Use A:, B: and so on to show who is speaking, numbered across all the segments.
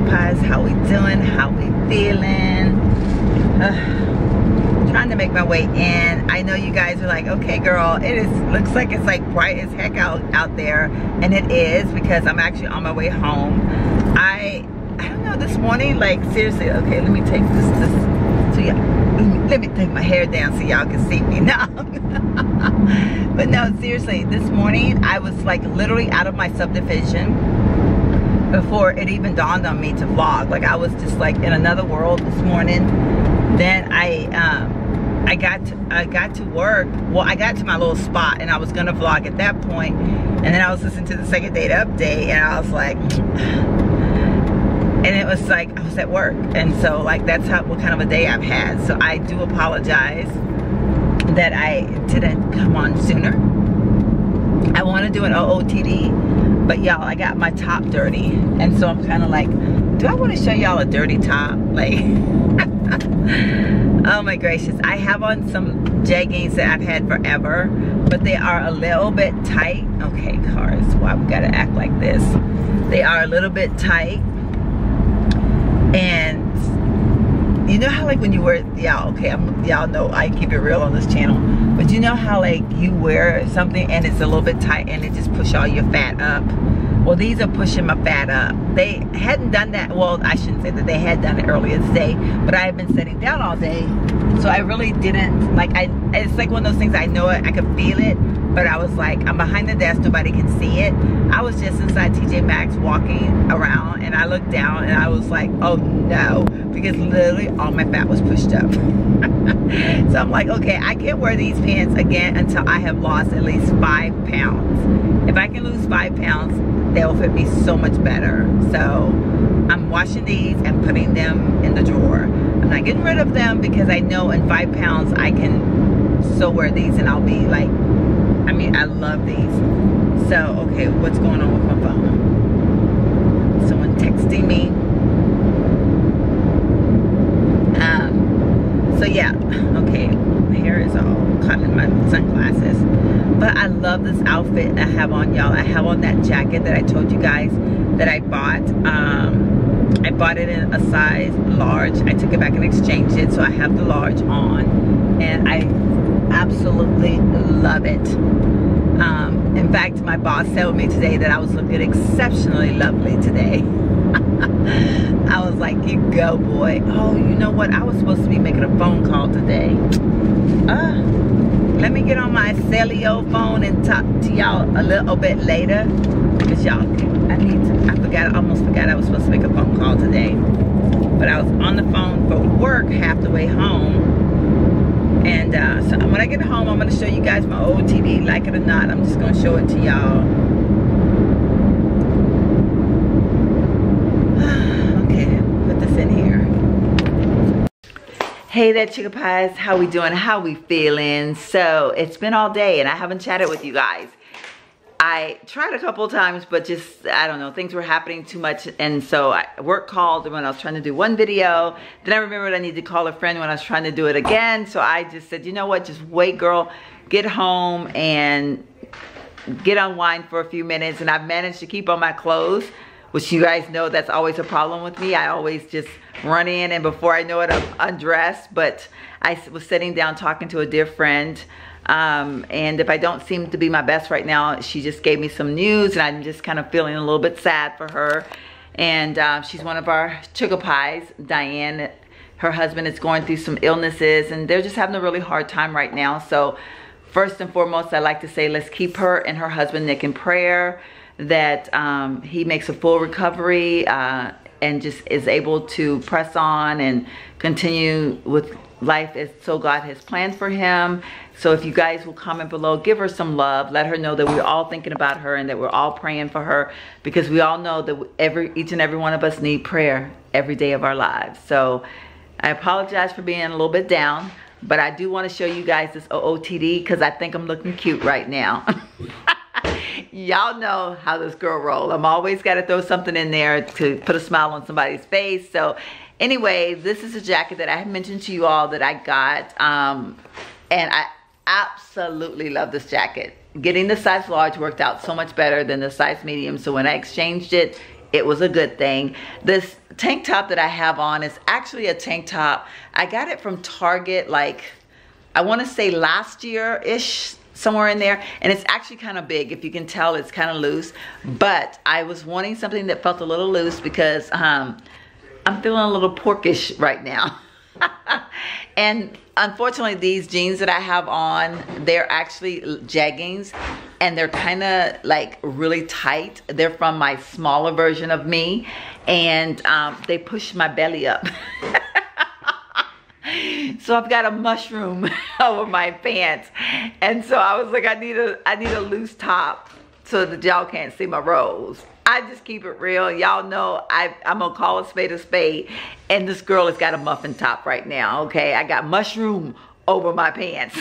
A: Pies, how we doing? How we feeling? Trying to make my way in. I know you guys are like, okay girl, looks like it's like bright as heck out there, and it is, because I'm actually on my way home. I don't know, this morning, like seriously, okay, let me take this so yeah, let me take my hair down so y'all can see me now. But no, seriously, this morning I was like literally out of my subdivision before it even dawned on me to vlog. Like I was just like in another world this morning. Then I got to work. Well, I got to my little spot and I was gonna vlog at that point, and then I was listening to the second date update and I was like, and it was like I was at work, and so like that's what kind of a day I've had. So I do apologize that I didn't come on sooner. I want to do an OOTD, but y'all, I got my top dirty, and so I'm kind of like, do I want to show y'all a dirty top? Like oh my gracious, I have on some jeggings that I've had forever, but they are a little bit tight. Okay cars, why we gotta act like this? They are a little bit tight, and you know how like when you wear, y'all, okay, y'all know I keep it real on this channel, but you know how like you wear something and it's a little bit tight and it just push all your fat up? Well, these are pushing my fat up. They hadn't done that, well, I shouldn't say that they had done it earlier today, but I have been sitting down all day, so I really didn't, like, it's like one of those things, I know it, I could feel it, but I was like, I'm behind the desk, nobody can see it. I was just inside TJ Maxx walking around, and I looked down and I was like, oh no, because literally all my fat was pushed up. So I'm like, okay, I can't wear these pants again until I have lost at least 5 pounds. If I can lose 5 pounds, they'll fit me so much better. So I'm washing these and putting them in the drawer. I'm not getting rid of them because I know in 5 pounds I can so wear these and I'll be like, I mean, I love these. So, okay, what's going on with my phone? Someone texting me. So yeah, okay, my hair is all caught in my sunglasses. But I love this outfit I have on, y'all. I have on that jacket that I told you guys that I bought. I bought it in a size large. I took it back and exchanged it, so I have the large on, and I absolutely love it. In fact, my boss told me today that I was looking exceptionally lovely today. I was like, you go boy. Oh, you know what? I was supposed to be making a phone call today. Let me get on my cellular phone and talk to y'all a little bit later. Because y'all, I almost forgot I was supposed to make a phone call today. But I was on the phone for work half the way home. And so when I get home, I'm going to show you guys my old TV. Like it or not, I'm just going to show it to y'all. Okay, put this in here. Hey there, Chicken Pies. How we doing? How we feeling? So it's been all day and I haven't chatted with you guys. I tried a couple of times, but just, I don't know, things were happening too much. And so work called when I was trying to do one video. Then I remembered I needed to call a friend when I was trying to do it again. So I just said, you know what, just wait girl, get home and get unwind for a few minutes. And I've managed to keep on my clothes, which you guys know that's always a problem with me. I always just run in and before I know it, I'm undressed. But I was sitting down talking to a dear friend. And if I don't seem to be my best right now, she just gave me some news and I'm just kind of feeling a little bit sad for her. And she's one of our Sugar Pies, Diane. Her husband is going through some illnesses and they're just having a really hard time right now. So first and foremost, I'd like to say let's keep her and her husband Nick in prayer, that he makes a full recovery and just is able to press on and continue with life as so God has planned for him. So if you guys will comment below, give her some love, let her know that we're all thinking about her and that we're all praying for her, because we all know that each and every one of us need prayer every day of our lives. So I apologize for being a little bit down, but I do want to show you guys this OOTD because I think I'm looking cute right now. Y'all know how this girl roll. I'm always got to throw something in there to put a smile on somebody's face. So anyway, this is a jacket that I had mentioned to you all that I got, and I absolutely love this jacket. Getting the size large worked out so much better than the size medium, so when I exchanged it, it was a good thing. This tank top that I have on is actually a tank top. I got it from Target, like, I want to say last year-ish, somewhere in there, and it's actually kind of big. If you can tell, it's kind of loose, but I was wanting something that felt a little loose because I'm feeling a little porkish right now. And unfortunately, these jeans that I have on, they're actually jeggings, and they're kind of like really tight. They're from my smaller version of me, and they push my belly up. So I've got a mushroom over my pants, and so I was like, I need a loose top so that y'all can't see my rolls. I just keep it real. Y'all know I'm gonna call a spade, and this girl has got a muffin top right now, okay? I got mushroom over my pants.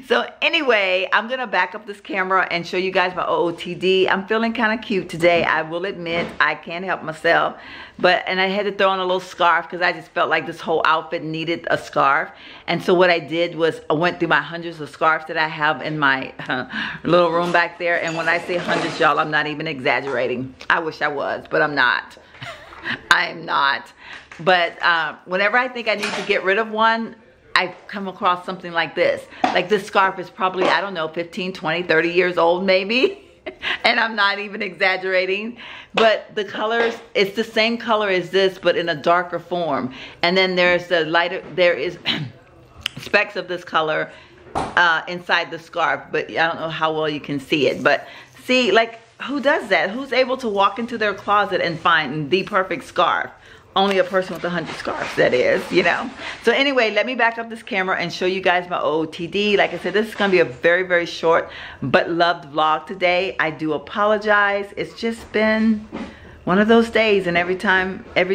A: So anyway, I'm gonna back up this camera and show you guys my OOTD. I'm feeling kind of cute today. I will admit, I can't help myself. And I had to throw on a little scarf because I just felt like this whole outfit needed a scarf. And so what I did was I went through my hundreds of scarves that I have in my little room back there. And when I say hundreds, y'all, I'm not even exaggerating. I wish I was, but I'm not. I am not. But whenever I think I need to get rid of one, I come across something like this. Like this scarf is probably, I don't know, 15, 20, 30 years old maybe. And I'm not even exaggerating. But the colors, it's the same color as this, but in a darker form. And then there's the lighter, there is specks of this color inside the scarf. But I don't know how well you can see it. But see, like, who does that? Who's able to walk into their closet and find the perfect scarf? Only a person with 100 scarves, that is, you know. So anyway, let me back up this camera and show you guys my OOTD. Like I said, this is gonna be a very, very short but loved vlog today. I do apologize. It's just been one of those days, and every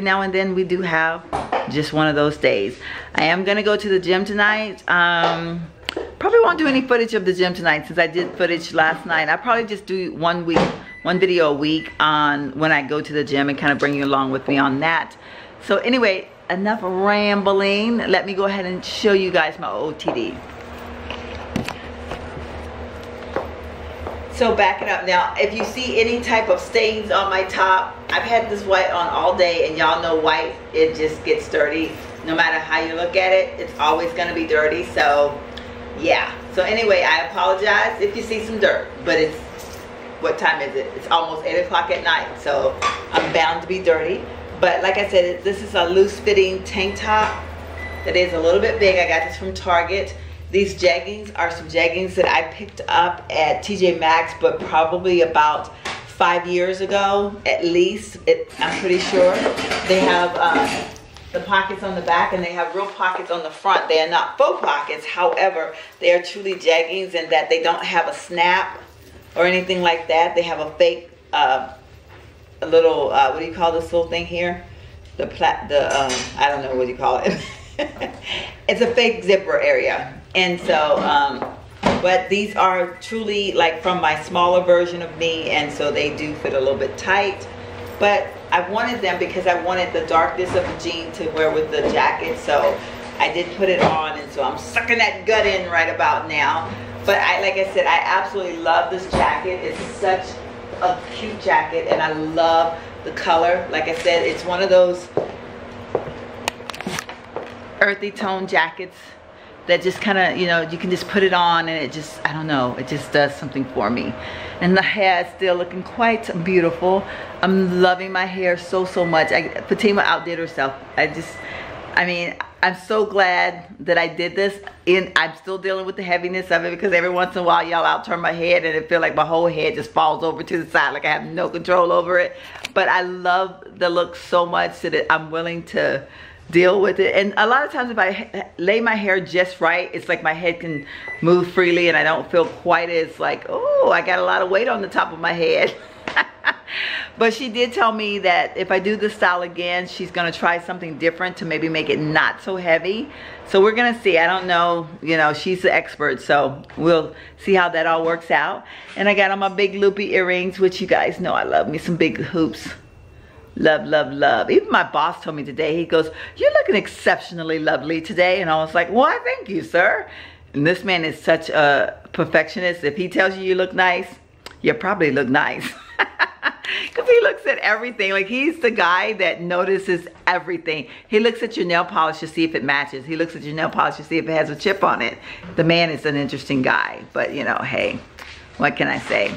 A: now and then we do have just one of those days. I am gonna go to the gym tonight. Probably won't do any footage of the gym tonight since I did footage last night. I'll probably just do one video a week on when I go to the gym and kind of bring you along with me on that. So anyway, enough rambling. Let me go ahead and show you guys my OOTD. So backing up now, if you see any type of stains on my top, I've had this white on all day, and y'all know white, it just gets dirty. No matter how you look at it, it's always gonna be dirty. So yeah, so anyway, I apologize if you see some dirt, but it's, what time is it? It's almost 8 o'clock at night, so I'm bound to be dirty. But like I said, this is a loose fitting tank top that is a little bit big. I got this from Target. These jeggings are some jeggings that I picked up at TJ Maxx, but probably about 5 years ago, at least. I'm pretty sure. They have the pockets on the back, and they have real pockets on the front. They are not faux pockets. However, they are truly jeggings in that they don't have a snap or anything like that. They have a fake, a little, what do you call this little thing here? I don't know what you call it. It's a fake zipper area. And so, but these are truly like from my smaller version of me, and so they do fit a little bit tight. But I wanted them because I wanted the darkness of the jean to wear with the jacket, so I did put it on, and so I'm sucking that gut in right about now. But like I said, I absolutely love this jacket. It's such a cute jacket, and I love the color. Like I said, it's one of those earthy tone jackets that just kind of, you know, you can just put it on and it just, I don't know, it just does something for me. And the hair is still looking quite beautiful. I'm loving my hair so much. Fatima outdid herself. I mean, I'm so glad that I did this. And I'm still dealing with the heaviness of it because every once in a while, y'all, I'll turn my head and it feel like my whole head just falls over to the side, like I have no control over it. But I love the look so much that I'm willing to deal with it. And a lot of times if I lay my hair just right, it's like my head can move freely and I don't feel quite as like, oh, I got a lot of weight on the top of my head. But she did tell me that if I do this style again, she's gonna try something different to maybe make it not so heavy. So we're gonna see. I don't know, you know, she's the expert, so we'll see how that all works out. And I got on my big loopy earrings, which you guys know I love me some big hoops. Love, love, love. Even my boss told me today, he goes, "You're looking exceptionally lovely today." And I was like, "Why, thank you, sir." And this man is such a perfectionist. If he tells you you look nice, you probably look nice. Because looks at everything. Like, he's the guy that notices everything. He looks at your nail polish to see if it matches. He looks at your nail polish to see if it has a chip on it. The man is an interesting guy, but you know, hey, what can I say?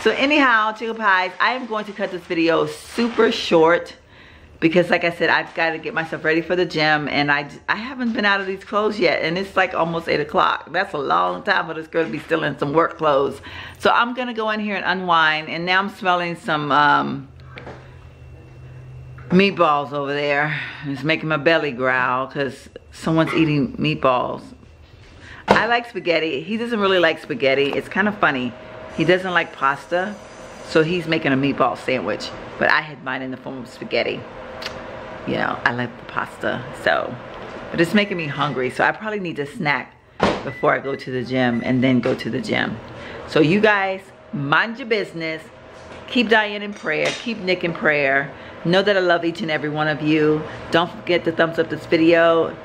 A: So anyhow, chicken pies, I am going to cut this video super short because, like I said, I've got to get myself ready for the gym, and I haven't been out of these clothes yet, and it's like almost 8 o'clock. That's a long time for this girl to be still in some work clothes. So I'm gonna go in here and unwind, and now I'm smelling some meatballs over there. It's making my belly growl because someone's eating meatballs. I like spaghetti. He doesn't really like spaghetti. It's kind of funny. He doesn't like pasta, so he's making a meatball sandwich, but I had mine in the form of spaghetti. You know, I like the pasta, so, but it's making me hungry, so I probably need to snack before I go to the gym and then go to the gym. So you guys, mind your business. Keep Diane in prayer. Keep Nick in prayer. Know that I love each and every one of you. Don't forget to thumbs up this video.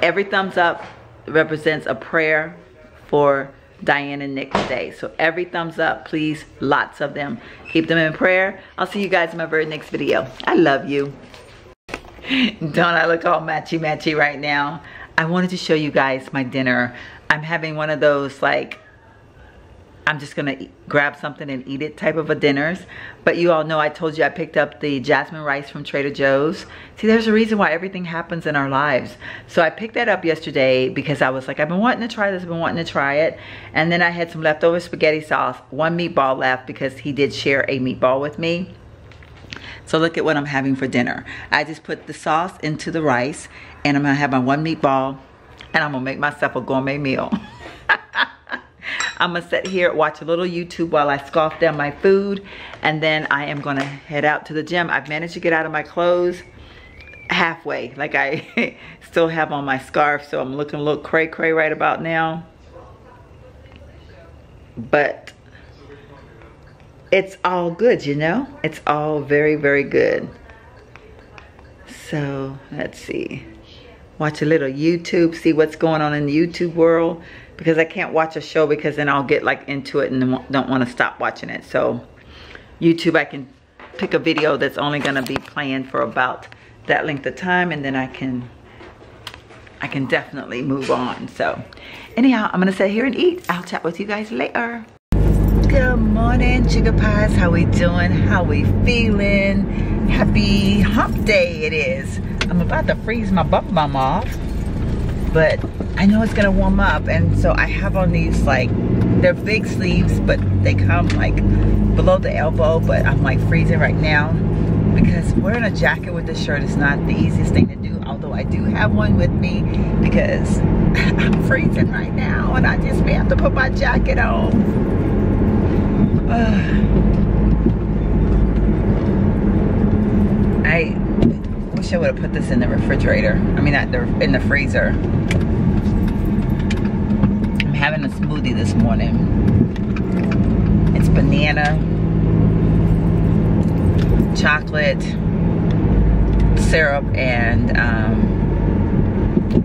A: Every thumbs up represents a prayer for Diane and Nick today. So every thumbs up, please, lots of them. Keep them in prayer. I'll see you guys in my very next video. I love you. Don't I look all matchy right now? I wanted to show you guys my dinner. I'm having one of those, like, I'm just gonna grab something and eat it type of a dinners. But you all know I told you I picked up the jasmine rice from Trader Joe's. See, there's a reason why everything happens in our lives. So I picked that up yesterday because I was like, I've been wanting to try this, I've been wanting to try it. And then I had some leftover spaghetti sauce, 1 meatball left because he did share a meatball with me. So look at what I'm having for dinner. I just put the sauce into the rice, and I'm gonna have my 1 meatball, and I'm gonna make myself a gourmet meal. I'm gonna sit here, watch a little YouTube while I scoff down my food, and then I am gonna head out to the gym. I've managed to get out of my clothes halfway. Like, I still have on my scarf, so I'm looking a little cray-cray right about now. But it's all good, you know? It's all very, very good. So, let's see. Watch a little YouTube, see what's going on in the YouTube world. Because I can't watch a show because then I'll get like into it and don't want to stop watching it. So, YouTube, I can pick a video that's only gonna be playing for about that length of time, and then I can definitely move on. So, anyhow, I'm gonna sit here and eat. I'll chat with you guys later. Good morning, sugar pies. How we doing? How we feeling? Happy hump day it is. I'm about to freeze my bum off, but I know it's gonna warm up, and so I have on these, like, they're big sleeves, but they come like below the elbow, but I'm like freezing right now because wearing a jacket with this shirt is not the easiest thing to do, although I do have one with me because I'm freezing right now and I just may have to put my jacket on. I wish I would have put this in the refrigerator. I mean, not in the freezer. I'm having a smoothie this morning. It's banana, chocolate, syrup, and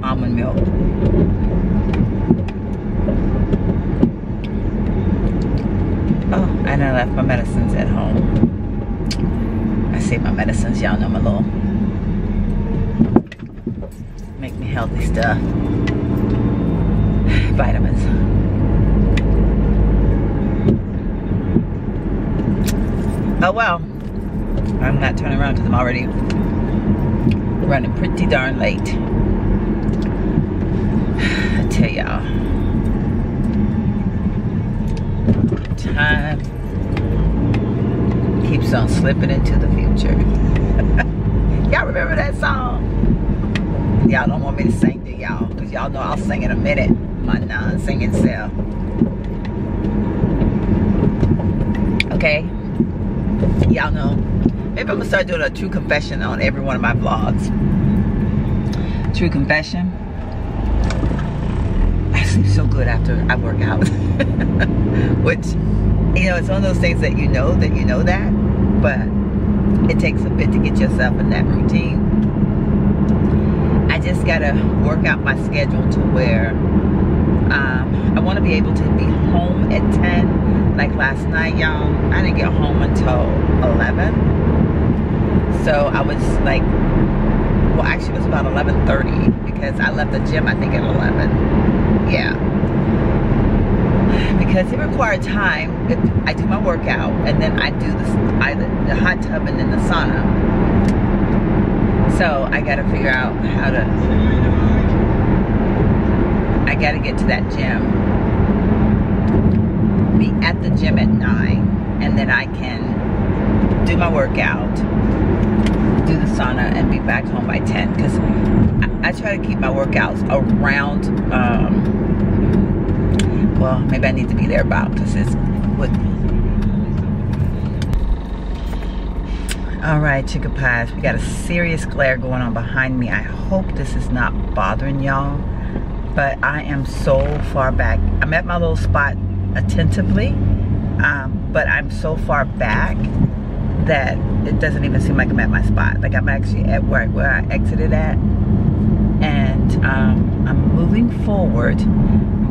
A: almond milk. Oh, and I left my medicines at home. I say my medicines, y'all know my little make me healthy stuff. Vitamins. Oh well, I'm not turning around because I'm already running pretty darn late. I tell y'all, time keeps on slipping into the future. Y'all remember that song? Y'all don't want me to sing, do y'all? Because y'all know I'll sing in a minute. My non-singing self. Okay? Y'all know. Maybe I'm going to start doing a true confession on every one of my vlogs. True confession. I sleep so good after I work out. Which, you know, it's one of those things that you know that, but it takes a bit to get yourself in that routine. I just gotta work out my schedule to where I want to be able to be home at 10. Like last night, y'all, I didn't get home until 11. So I was like, well, actually it was about 11:30 because I left the gym I think at 11. Yeah. Because it required time. I do my workout and then I do either the hot tub and then the sauna. So I got to figure out how to. I got to get to that gym. Be at the gym at 9, and then I can do my workout, do the sauna, and be back home by 10. Because I try to keep my workouts around. Well, maybe I need to be there about because it's with. All right, chicken pies. We got a serious glare going on behind me. I hope this is not bothering y'all, but I am so far back. I'm at my little spot attentively, but I'm so far back that it doesn't even seem like I'm at my spot. Like I'm actually at where I exited at, and I'm moving forward.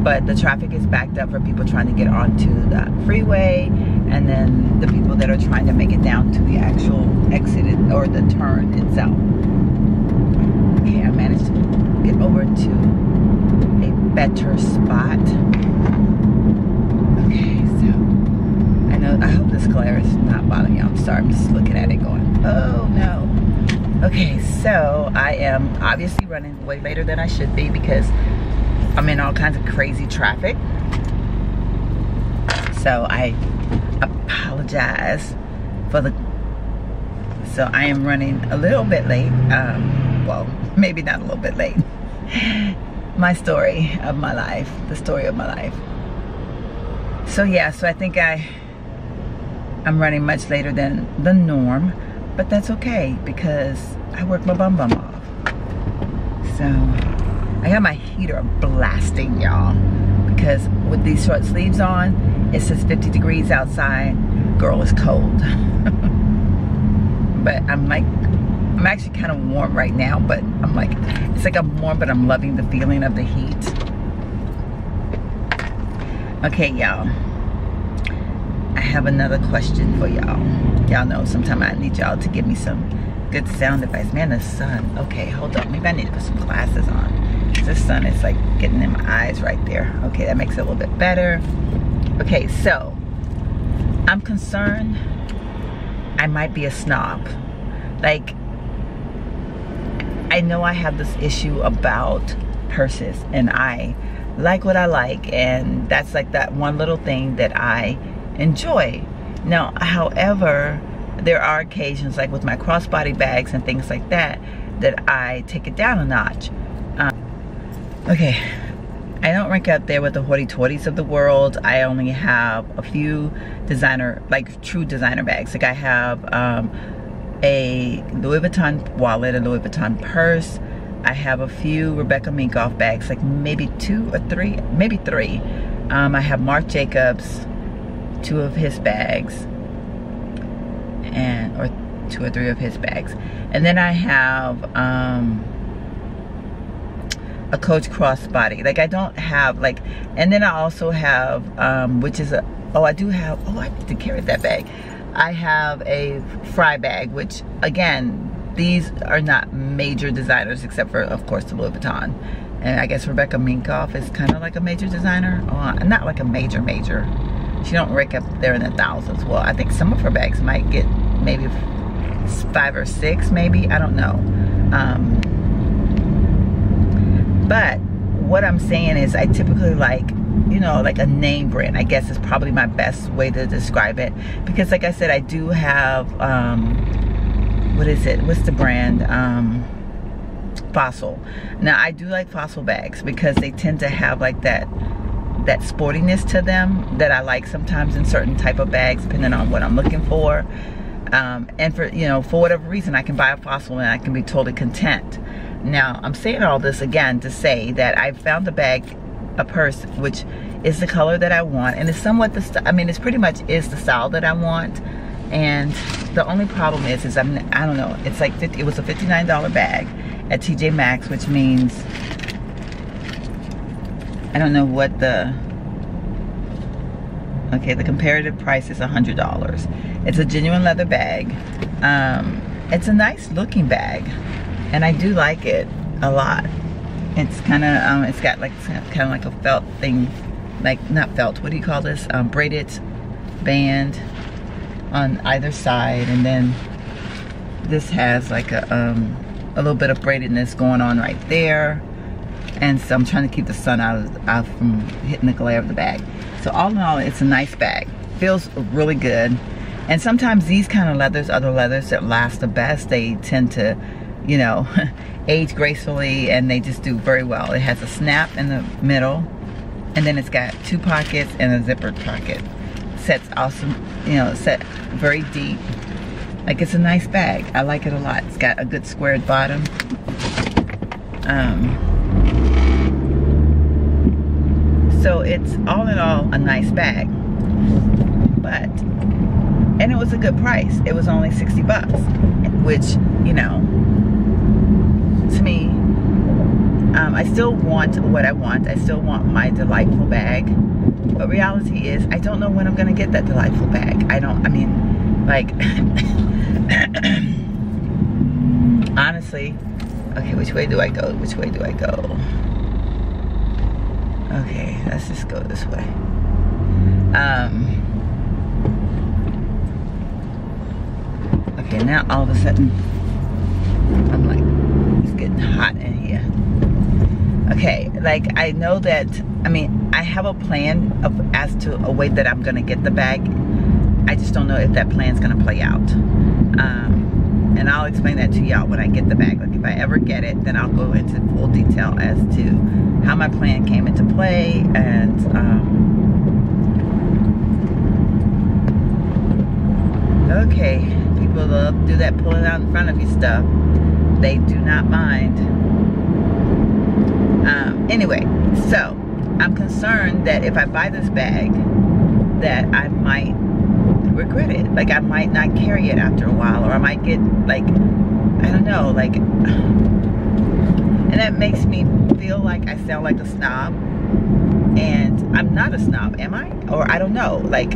A: But the traffic is backed up for people trying to get onto the freeway, and then the people that are trying to make it down to the actual exit or the turn itself. Okay, I managed to get over to a better spot. Okay, so I hope this glare is not bothering you. I'm sorry, I'm just looking at it going, oh no. Okay, so I am obviously running way later than I should be because I'm in all kinds of crazy traffic. So I apologize for the, so I am running a little bit late. Well, maybe not a little bit late. My story of my life, the story of my life. So yeah, so I think I'm running much later than the norm, but that's okay because I work my bum off. So I got my heater blasting, y'all, because with these short sleeves on, it says 50 degrees outside. Girl, it's cold. But I'm actually kind of warm right now, but I'm like, it's like I'm warm, but I'm loving the feeling of the heat. Okay, y'all. I have another question for y'all. Y'all know sometimes I need y'all to give me some good sound advice. Man, the sun. Okay, hold up. Maybe I need to put some glasses on. The sun is like getting in my eyes right there. Okay, that makes it a little bit better. Okay, so I'm concerned I might be a snob. Like, I know I have this issue about purses, and I like what I like, and that's like that one little thing that I enjoy. Now, however, there are occasions like with my crossbody bags and things like that that I take it down a notch. Okay, I don't rank out there with the hoity-toities of the world. I only have a few designer, like true designer bags. Like I have a Louis Vuitton wallet, a Louis Vuitton purse. I have a few Rebecca Minkoff bags, like maybe 2 or 3, maybe 3. I have Marc Jacobs, 2 of his bags, or 2 or 3 of his bags. And then I have a Coach crossbody. Like I don't have like, and then I also have which is a, I need to carry that bag. I have a Fry bag, which again, these are not major designers except for of course the Louis Vuitton, and I guess Rebecca Minkoff is kind of like a major designer. Not like a major. She don't rank up there in the thousands. Well, I think some of her bags might get maybe 5 or 6, maybe, I don't know. But what I'm saying is I typically like, you know, like a name brand, I guess is probably my best way to describe it. Because like I said, I do have, what is it? What's the brand? Fossil. Now I do like Fossil bags because they tend to have like that sportiness to them that I like sometimes in certain type of bags, depending on what I'm looking for. And for, you know, for whatever reason, I can buy a Fossil and I can be totally content. Now, I'm saying all this again to say that I found a purse, which is the color that I want, and it's somewhat it's pretty much is the style that I want. And the only problem is I don't know, it's like it was a $59 bag at TJ Maxx, which means I don't know what the comparative price is $100. It's a genuine leather bag. It's a nice looking bag, and I do like it a lot. It's kind of, it's got like kind of like a felt thing, like not felt. What do you call this? Braided band on either side, and then this has like a little bit of braidedness going on right there. And so I'm trying to keep the sun out from hitting the glare of the bag. So all in all, it's a nice bag. Feels really good. And sometimes these kind of leathers are the leathers that last the best. They tend to, you know, age gracefully, and they just do very well. It has a snap in the middle, and then it's got 2 pockets and a zippered pocket. Sets awesome, you know, set very deep. Like, it's a nice bag. I like it a lot. It's got a good squared bottom. So it's all in all a nice bag, and it was a good price. It was only 60 bucks, which, you know, to me, I still want what I want. I still want my delightful bag, but reality is I don't know when I'm gonna get that delightful bag. I mean, like, honestly, okay, which way do I go? Which way do I go? Okay, let's just go this way. Okay, now all of a sudden, I'm like, it's getting hot in here. Okay, like, I know that, I mean, I have a plan as to a way that I'm gonna get the bag. I just don't know if that plan's gonna play out. And I'll explain that to y'all when I get the bag. Like, if I ever get it, then I'll go into full detail as to how my plan came into play. And okay, people love to do that pulling out in front of you stuff. They do not mind. Anyway, so I'm concerned that if I buy this bag, that I might regret it. Like, I might not carry it after a while, or I might get, like, I don't know, like, and that makes me feel like I sound like a snob, and I'm not a snob, am I? Or I don't know, like,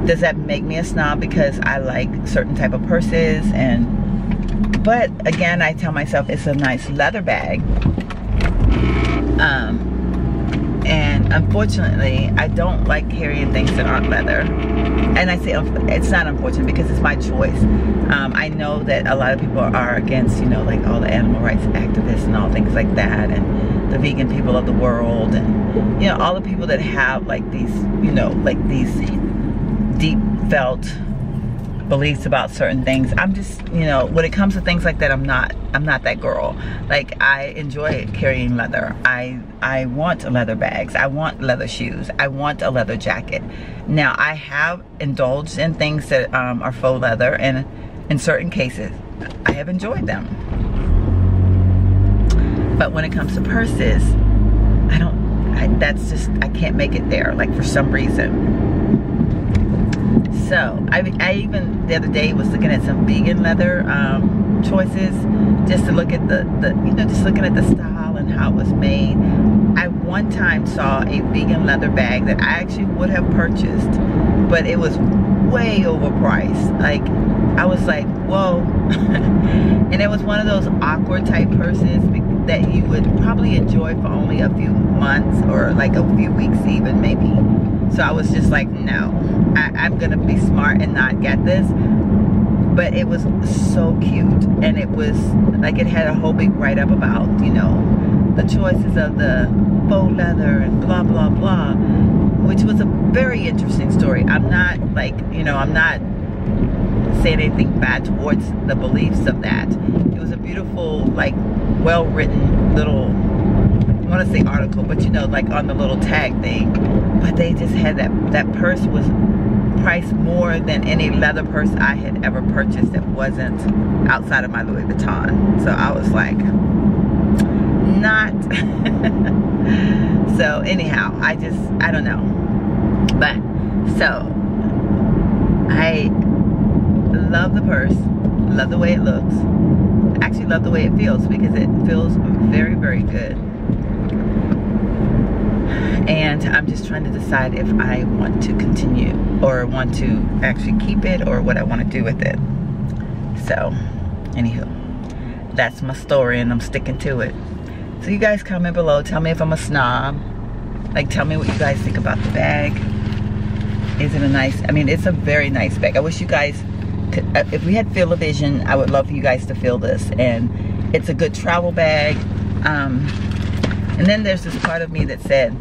A: does that make me a snob because I like certain type of purses? And but again, I tell myself it's a nice leather bag, and unfortunately I don't like carrying things that aren't leather. And I say it's not unfortunate because it's my choice. I know that a lot of people are against, you know, like all the animal rights activists and all things like that, and the vegan people of the world, and, you know, all the people that have like these, you know, like these deep felt beliefs about certain things. I'm just, you know, when it comes to things like that, I'm not that girl. Like, I enjoy carrying leather. I want leather bags. I want leather shoes. I want a leather jacket. Now, I have indulged in things that are faux leather, and in certain cases, I have enjoyed them. But when it comes to purses, that's just, I can't make it there, like, for some reason. So I even the other day was looking at some vegan leather choices, just to look at the you know, just looking at the style and how it was made. I one time saw a vegan leather bag that I actually would have purchased, but it was way overpriced. Like, I was like, whoa. And it was one of those awkward type purses that you would probably enjoy for only a few months, or like a few weeks even, maybe. So I was just like, no, I'm gonna be smart and not get this. But it was so cute, and it was like, it had a whole big write-up about, you know, the choices of the faux leather and blah blah blah, which was a very interesting story. I'm not, like, you know, I'm not saying anything bad towards the beliefs of that. It was a beautiful, like, well-written little, I want to say article, but, you know, like on the little tag thing. But they just had that purse was priced more than any leather purse I had ever purchased that wasn't outside of my Louis Vuitton. So I was like, not. So anyhow, I don't know. But so I love the purse, love the way it looks. I actually love the way it feels, because it feels very, very good. And I'm just trying to decide if I want to continue, or want to actually keep it, or what I want to do with it. So Anywho, that's my story and I'm sticking to it. So you guys comment below, tell me if I'm a snob. Like, tell me what you guys think about the bag. Is it a nice, I mean, it's a very nice bag. I wish you guys could, if we had Feel a Vision, I would love for you guys to feel this. And it's a good travel bag. And then there's this part of me that said,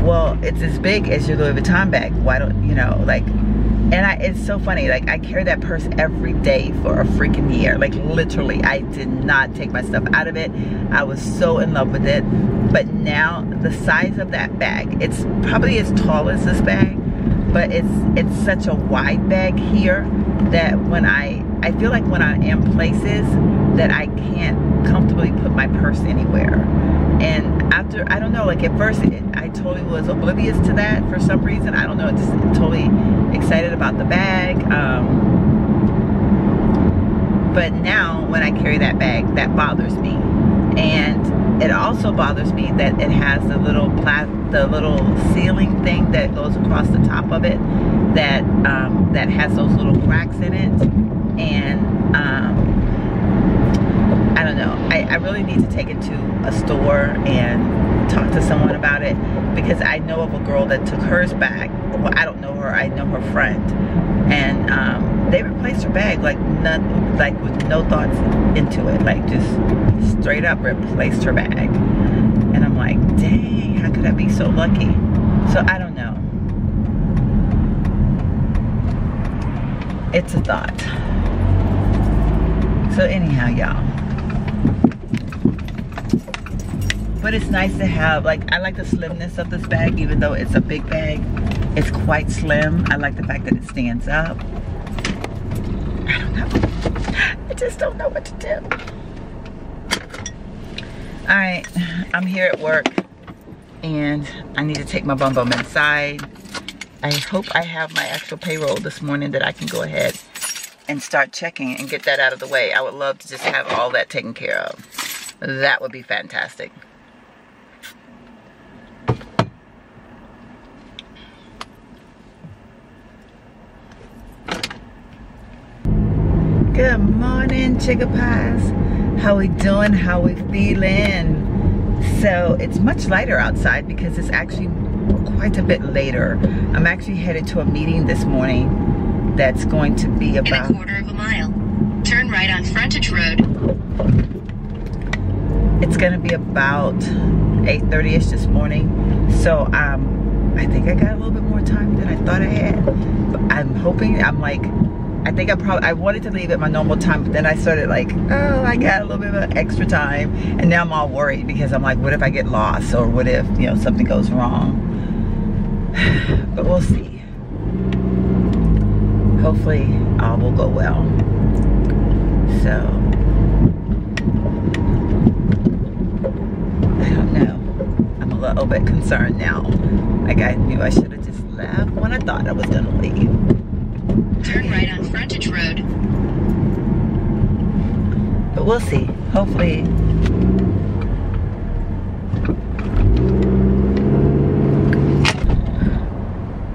A: well, it's as big as your Louis Vuitton bag. Why don't, you know, like, and it's so funny, like I carry that purse every day for a freaking year. Like literally, I did not take my stuff out of it. I was so in love with it. But now the size of that bag, it's probably as tall as this bag, but it's such a wide bag here that when I feel like when I am places that I can't comfortably put my purse anywhere. And after, I don't know, like at first I totally was oblivious to that for some reason. I don't know, just totally excited about the bag. But now when I carry that bag, that bothers me. And it also bothers me that it has the little ceiling thing that goes across the top of it that that has those little cracks in it. And I don't know, I really need to take it to a store and talk to someone about it, because I know of a girl that took hers back. Well, I don't know her, I know her friend, and they replaced her bag like with no thoughts into it, like just straight up replaced her bag. And I'm like, dang, how could I be so lucky? So I don't know, it's a thought. So anyhow, y'all, but it's nice to have, like, I like the slimness of this bag. Even though it's a big bag, it's quite slim. I like the fact that it stands up. I don't know, I just don't know what to do. All right, I'm here at work and I need to take my bum bum inside. I hope I have my actual payroll this morning that I can go ahead and start checking and get that out of the way. I would love to just have all that taken care of. That would be fantastic. Good morning, Chicka Pies. How we doing? How we feeling? So it's much lighter outside because it's actually quite a bit later. I'm actually headed to a meeting this morning that's going to be about... In a quarter of a mile, turn right on Frontage Road. It's going to be about 8:30ish this morning. So I think I got a little bit more time than I thought I had. But I'm hoping, I'm like, I think I wanted to leave at my normal time, but then I started like, oh, I got a little bit of extra time. And now I'm all worried because I'm like, what if I get lost? Or what if, you know, something goes wrong? But we'll see. Hopefully all will go well. So, I don't know. I'm a little bit concerned now. Like I knew I should have just left when I thought I was gonna leave. Turn right on Frontage Road. But we'll see. Hopefully.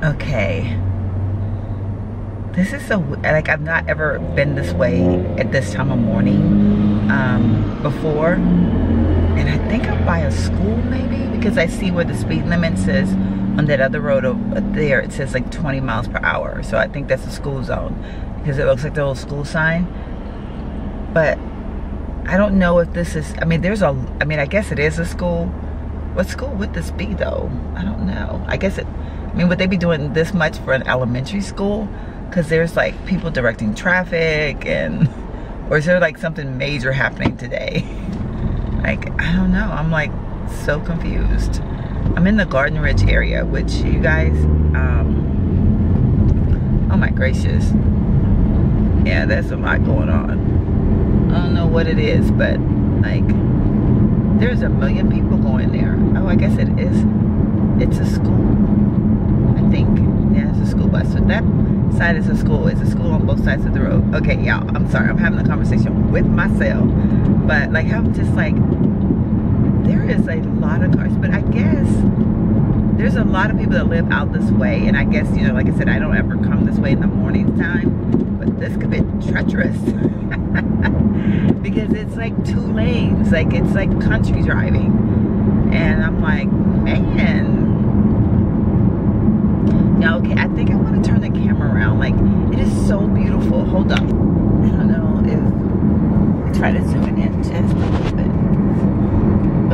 A: Okay. This is so, like, I've not ever been this way at this time of morning before. And I think I'm by a school maybe, because I see where the speed limit says on that other road over there, it says like 20 miles per hour. So I think that's a school zone because it looks like the little school sign. But I don't know if this is, I mean, I guess it is a school. What school would this be though? I don't know. I guess I mean, would they be doing this much for an elementary school? Because there's like people directing traffic or is there like something major happening today? Like, I don't know. I'm like so confused. I'm in the Garden Ridge area, which you guys, oh my gracious. Yeah, there's a lot going on. I don't know what it is, but like, there's a million people going there. Oh, I guess it is. It's a school, I think. Yeah, it's a school bus. So that side is a school. It's a school on both sides of the road. Okay, y'all, I'm sorry. I'm having a conversation with myself. But like, I'm just like, there is a lot of cars, but I guess there's a lot of people that live out this way, and I guess, you know, like I said, I don't ever come this way in the morning time, but this could be treacherous. because it's like 2 lanes, like it's like country driving, and I'm like, man. Now, okay, I think I want to turn the camera around. Like, it is so beautiful. Hold up. I don't know if try to zoom it in just a little bit.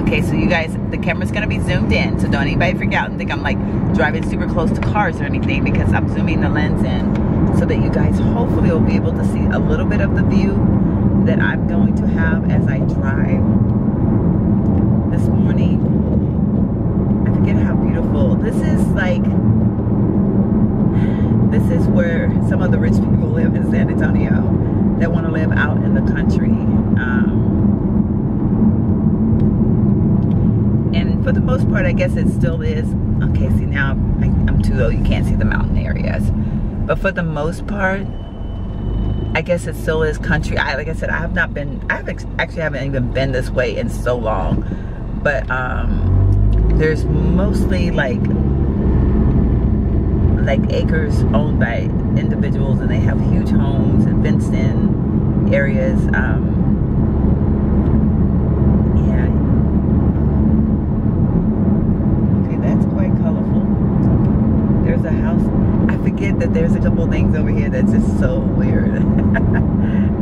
A: Okay, so you guys, the camera's gonna be zoomed in, so don't anybody freak out and think I'm like driving super close to cars or anything, because I'm zooming the lens in so that you guys hopefully will be able to see a little bit of the view that I'm going to have as I drive this morning. I forget how beautiful. This is like, this is where some of the rich people live in San Antonio that want to live out in the country. And for the most part, I guess it still is. Okay, see now I'm too low, you can't see the mountain areas. But for the most part, I guess it still is country. Like I said, I have not been, actually haven't even been this way in so long. But there's mostly like acres owned by individuals, and they have huge homes and fenced in areas. Yeah. Okay, that's quite colorful. There's a house. I forget that there's a couple things over here that's just so weird.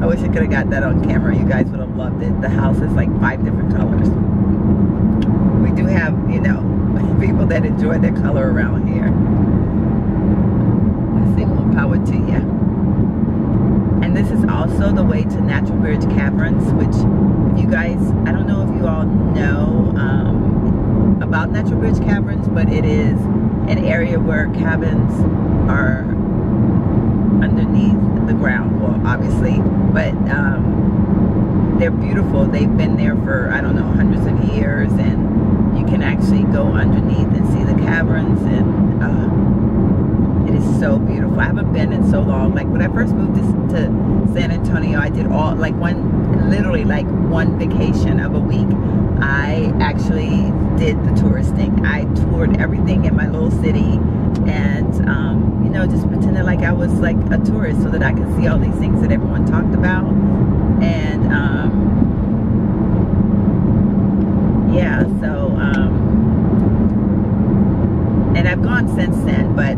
A: I wish I could have got that on camera. You guys would have loved it. The house is like 5 different colors. We do have, you know, people that enjoy their color around here. More power to you. And this is also the way to Natural Bridge Caverns, which, if you guys, I don't know if you all know about Natural Bridge Caverns, but it is an area where cabins are underneath the ground, well, obviously, but they're beautiful. They've been there for, I don't know, hundreds of years, and you can actually go underneath and see the caverns, and it is so beautiful. I haven't been in so long. Like when I first moved to San Antonio, I did all, like literally like one vacation of a week. I actually did the touristing. I toured everything in my little city, and you know, just pretended like I was like a tourist so that I could see all these things that everyone talked about. And yeah, so and I've gone since then, but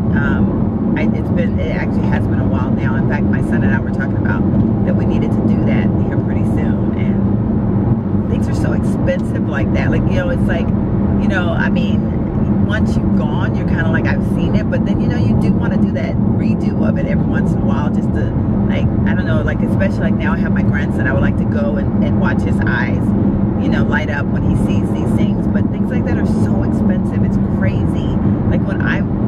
A: it actually has been a while now. In fact, my son and I were talking about that we needed to do that here pretty soon, and things are so expensive like that. Like, you know, it's like, you know, I mean, once you've gone, you're kind of like, I've seen it, but then, you know, you do want to do that redo of it every once in a while, just to, like, I don't know, like, especially like now I have my grandson, I would like to go and watch his eyes, you know, light up when he sees these things. But things like that are so expensive. It's crazy. Like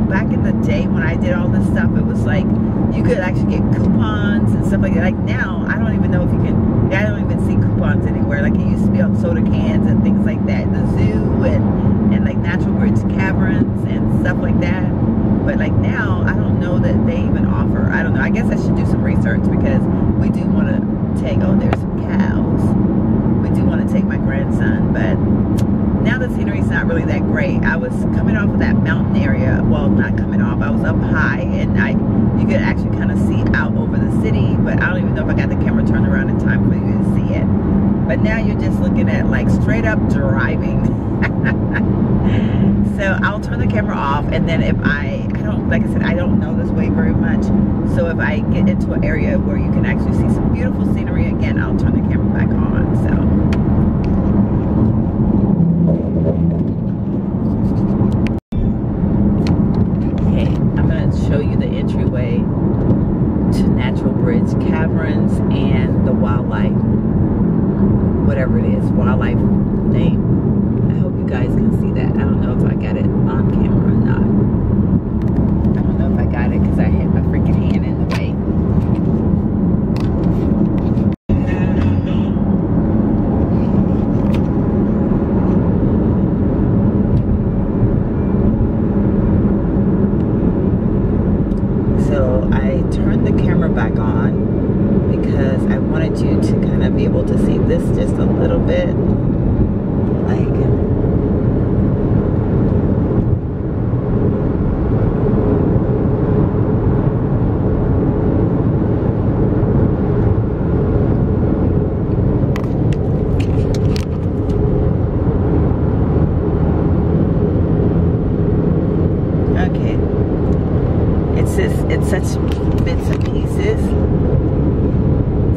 A: back in the day when I did all this stuff, it was like you could actually get coupons and stuff like that. Like now, I don't even know if you can. I don't even see coupons anywhere. Like it used to be on soda cans and things like that. The zoo and like Natural Bridge Caverns and stuff like that. But like now, I don't know that they even offer. I don't know. I guess I should do some research, because we do want to take. Oh, there's some cows. We do want to take my grandson, but now the scenery's not really that great. I was coming off of that mountain area. Well, not coming off. I was up high, and you could actually kind of see out over the city, but I don't even know if I got the camera turned around in time for you to see it. But now you're just looking at like straight up driving. So I'll turn the camera off, and then if I don't, like I said, I don't know this way very much. So if I get into an area where you can actually see some beautiful scenery again, I'll turn the camera back on. So. Show you the entryway to Natural Bridge Caverns and the wildlife, whatever it is, wildlife name. I hope you guys can see that. I don't know if I got it on camera or not. I don't know if I got it because I had my freaking hand in the way. Turned the camera back on because I wanted you to kind of be able to see this just a little bit, like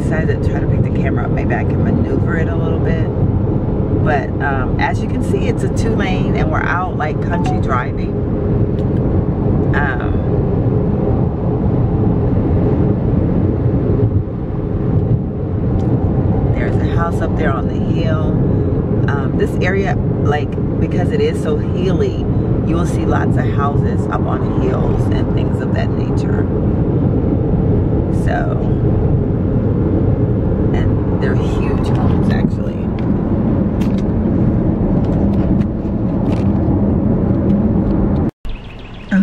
A: decided to try to pick the camera up. Maybe I can maneuver it a little bit. But as you can see, it's a 2-lane and we're out like country driving. There's a house up there on the hill. This area, like, because it is so hilly, you will see lots of houses up on hills and things of that nature. So, and they're huge homes actually.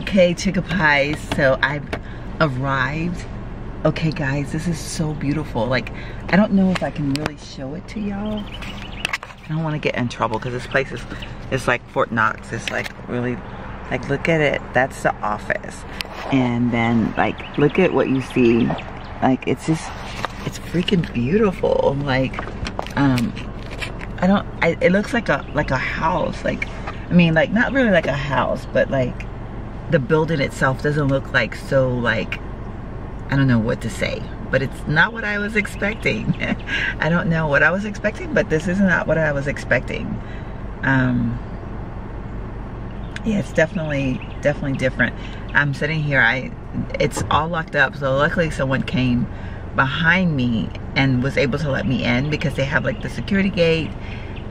A: Okay, Chicken Pies, so I've arrived. Okay guys, this is so beautiful. Like, I don't know if I can really show it to y'all. I don't want to get in trouble because this place is like Fort Knox. It's like really, like, look at it. That's the office. And then like, look at what you see. Like, it's just, it's freaking beautiful. Like, it looks like a house. Like, I mean, like, not really like a house, but like the building itself doesn't look like so, like, I don't know what to say, but it's not what I was expecting. I don't know what I was expecting, but this is not what I was expecting. Yeah, it's definitely different. I'm sitting here, it's all locked up, so luckily someone came behind me and was able to let me in because they have like the security gate,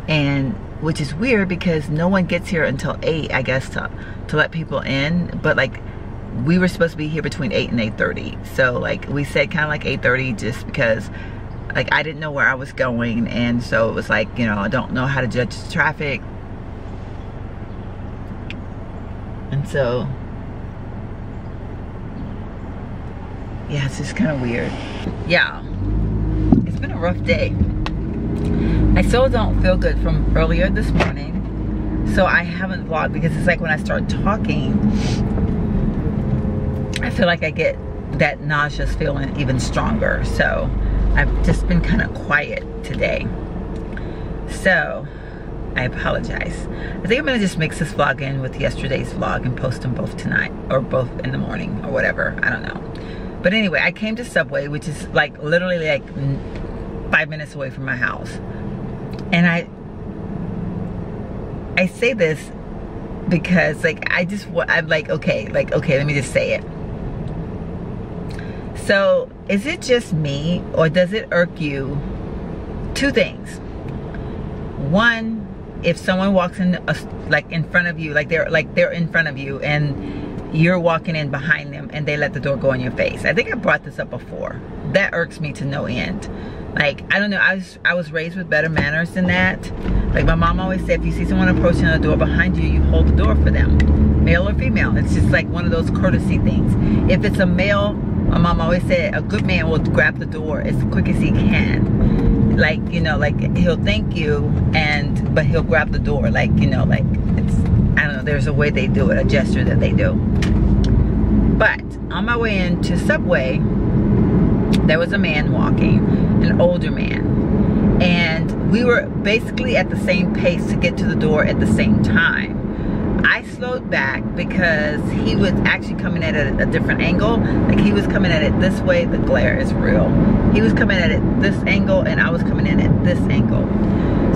A: and which is weird because no one gets here until 8, I guess, to let people in. But like, we were supposed to be here between 8 and 8:30, so like we said kind of like 8:30 just because like I didn't know where I was going, and so it was like, you know, I don't know how to judge the traffic, and so yeah, it's just kind of weird. Yeah, it's been a rough day. I still don't feel good from earlier this morning, so I haven't vlogged because it's like when I start talking, I feel like I get that nauseous feeling even stronger. So I've just been kind of quiet today. So I apologize. I think I'm gonna just mix this vlog in with yesterday's vlog and post them both tonight, or both in the morning, or whatever, I don't know. But anyway, I came to Subway, which is like literally like 5 minutes away from my house. And I say this because like I'm like, okay, let me just say it. So is it just me, or does it irk you? Two things. One, if someone walks in like in front of you, like they're in front of you and you're walking in behind them and they let the door go in your face. I think I brought this up before. That irks me to no end. Like, I don't know, I was raised with better manners than that. Like, my mom always said, if you see someone approaching the door behind you, you hold the door for them, male or female. It's just like one of those courtesy things. If it's a male, my mom always said, a good man will grab the door as quick as he can. Like, you know, like, he'll thank you, but he'll grab the door. Like, you know, like, it's, I don't know, there's a way they do it, a gesture that they do. But on my way into Subway, there was a man walking, an older man, and we were basically at the same pace to get to the door at the same time. I slowed back because he was actually coming at it at a different angle. Like, he was coming at it this way. The glare is real. He was coming at it this angle, and I was coming in at this angle.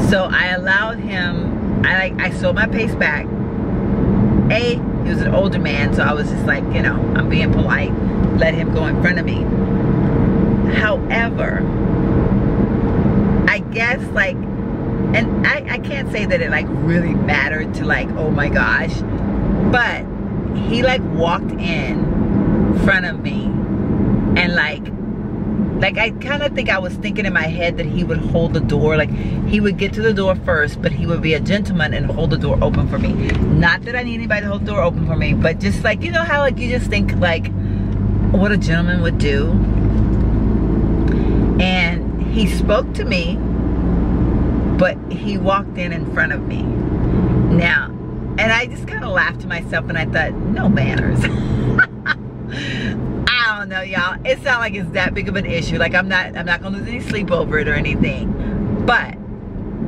A: So I allowed him, I slowed my pace back. He was an older man, so I was just like, you know, I'm being polite, let him go in front of me. However, I guess, like, and I can't say that it like really mattered to like, oh my gosh, but he like walked in front of me, and like I kind of think I was thinking in my head that he would hold the door, like he would get to the door first, but he would be a gentleman and hold the door open for me. Not that I need anybody to hold the door open for me, but just like, you know how like you just think like what a gentleman would do. And he spoke to me, but he walked in front of me. Now, and I just kind of laughed to myself, and I thought, no manners. I don't know, y'all. It's not like it's that big of an issue. Like, I'm not gonna lose any sleep over it or anything. But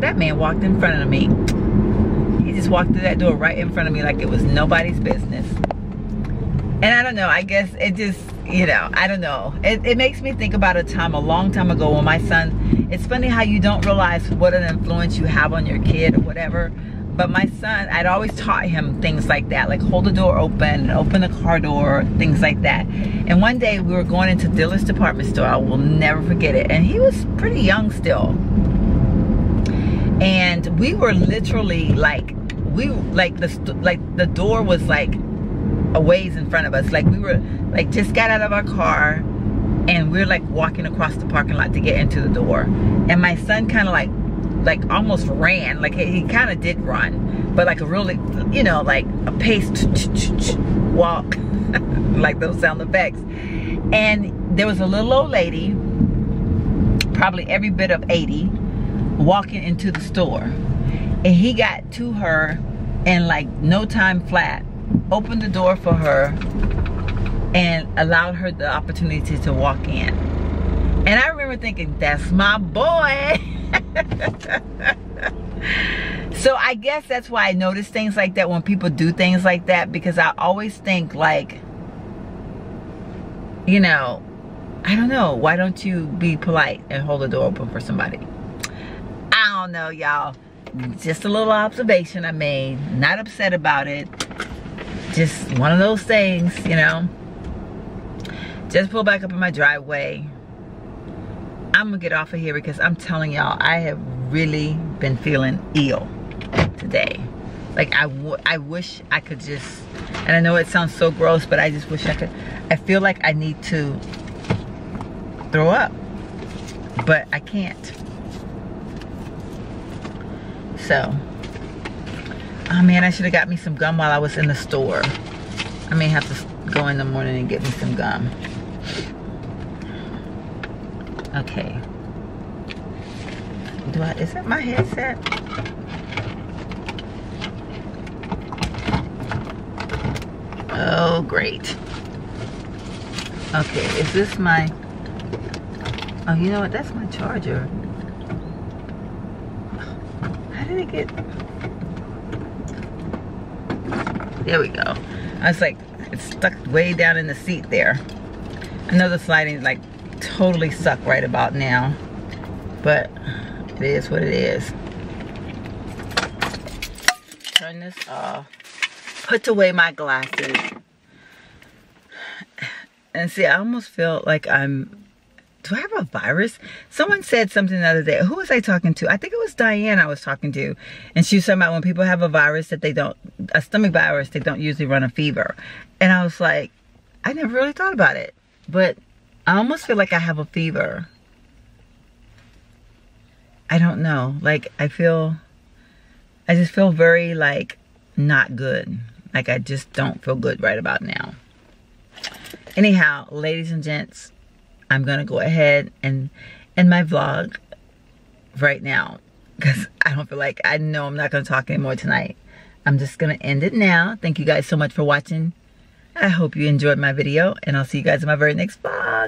A: that man walked in front of me. He just walked through that door right in front of me like it was nobody's business. And I don't know, I guess it just, you know, I don't know. It makes me think about a long time ago when my son, it's funny how you don't realize what an influence you have on your kid or whatever. But my son, I'd always taught him things like that, like hold the door open, open the car door, things like that. And one day we were going into Dillard's department store. I will never forget it. And he was pretty young still. And we were literally like, the door was like a ways in front of us. Like we were like just got out of our car and we're like walking across the parking lot to get into the door. And my son kind of like almost ran, like he kind of did run, but like a really, you know, like a paced walk, like those sound effects. And there was a little old lady, probably every bit of 80, walking into the store. And he got to her in like no time flat, opened the door for her and allowed her the opportunity to walk in. And I remember thinking, that's my boy. So I guess that's why I notice things like that when people do things like that, because I always think like, you know, I don't know, why don't you be polite and hold the door open for somebody? I don't know, y'all. Just a little observation I made. Not upset about it. Just one of those things, you know. Just pull back up in my driveway. I'm gonna get off of here because I'm telling y'all, I have really been feeling ill today. Like I wish I could just, and I know it sounds so gross, but I just wish I could. I feel like I need to throw up, but I can't. So, oh man, I should have got me some gum while I was in the store. I may have to go in the morning and get me some gum. Okay. Is that my headset? Oh, great. Okay, is this my... Oh, you know what? That's my charger. How did it get... There we go. I was like, it's stuck way down in the seat there. I know the sliding is like totally suck right about now, but it is what it is. Turn this off. Put away my glasses. And see, I almost feel like do I have a virus? Someone said something the other day. Who was I talking to? I think it was Diane I was talking to. And she was talking about when people have a virus that they don't, a stomach virus, they don't usually run a fever. And I was like, I never really thought about it. But I almost feel like I have a fever. I don't know. Like, I just feel very, like, not good. Like, I just don't feel good right about now. Anyhow, ladies and gents, I'm going to go ahead and end my vlog right now. Because I don't feel like, I know I'm not going to talk anymore tonight. I'm just going to end it now. Thank you guys so much for watching. I hope you enjoyed my video. And I'll see you guys in my very next vlog.